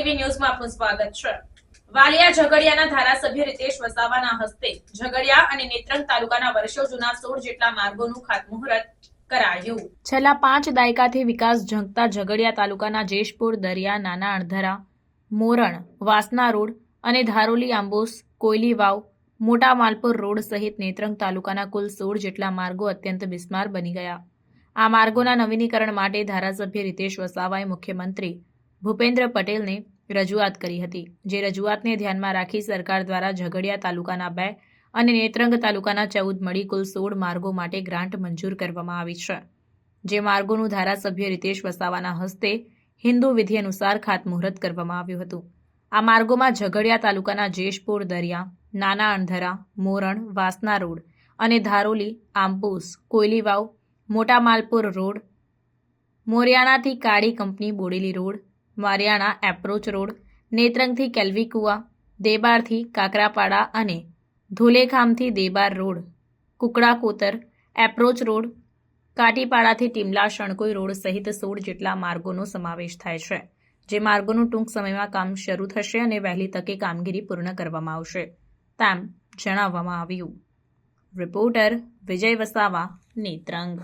TV ન્યૂઝમાં આપનું સ્વાગત છે। વાલિયા ઝઘડિયાના ધારાસભ્ય રીતેશ વસાવાના હસ્તે ઝઘડિયા અને નેત્રંગ તાલુકાના વર્ષો જૂના 16 જેટલા માર્ગોનું ખાતમુહૂર્ત કરાયું। છેલ્લા 5 દાયકાથી વિકાસ ઝંખતા ઝઘડિયા તાલુકાના જેશપુર, દરિયા, નાના અણધરા, મોરણ, વાસના રોડ અને ધારોલી, આંબોસ, કોયલી વાવ, મોટા માલપુર રોડ સહિત નેત્રંગ તાલુકાના કુલ 16 જેટલા માર્ગો અત્યંત બિસ્માર બની ગયા। આ માર્ગોના નવીનીકરણ માટે ધારાસભ્ય રીતેશ વસાવાએ મુખ્યમંત્રી ભૂપેન્દ્ર પટેલને રજૂઆત કરી હતી, જે રજૂઆતને ધ્યાનમાં રાખી સરકાર દ્વારા ઝઘડિયા તાલુકાના 2 અને નેત્રંગ તાલુકાના 14 મળી કુલ 16 માર્ગો માટે ગ્રાન્ટ મંજૂર કરવામાં આવી છે, જે માર્ગોનું ધારાસભ્ય રીતેશ વસાવાના હસ્તે હિન્દુ વિધિ અનુસાર ખાતમુહૂર્ત કરવામાં આવ્યું હતું। આ માર્ગોમાં ઝઘડિયા તાલુકાના જેશપુર, દરિયા, નાના અણધરા, મોરણ, વાસના રોડ અને ધારોલી, આંબોસ, કોયલી વાવ, મોટા માલપુર રોડ, મોરિયાણાથી કાળી કંપની Bodeli road, Mariyana approach road, નેત્રંગથી કેલ્વીકુવા, દેબારથી કાકરાપાડા અને ધોલેખામથી Debar road, Kukda Kotar approach road, કાટીપાડાથી ટીમલા શણકોઈ રોડ સહિત 16 જેટલા માર્ગોનો સમાવેશ થાય છે, જે માર્ગોનું ટૂંક સમયમાં કામ શરૂ થશે અને વહેલી તકે કામગીરી પૂર્ણ કરવામાં આવશે, તેમ જણાવવામાં આવ્યું। રિપોર્ટર વિજય વસાવા, નેત્રંગ।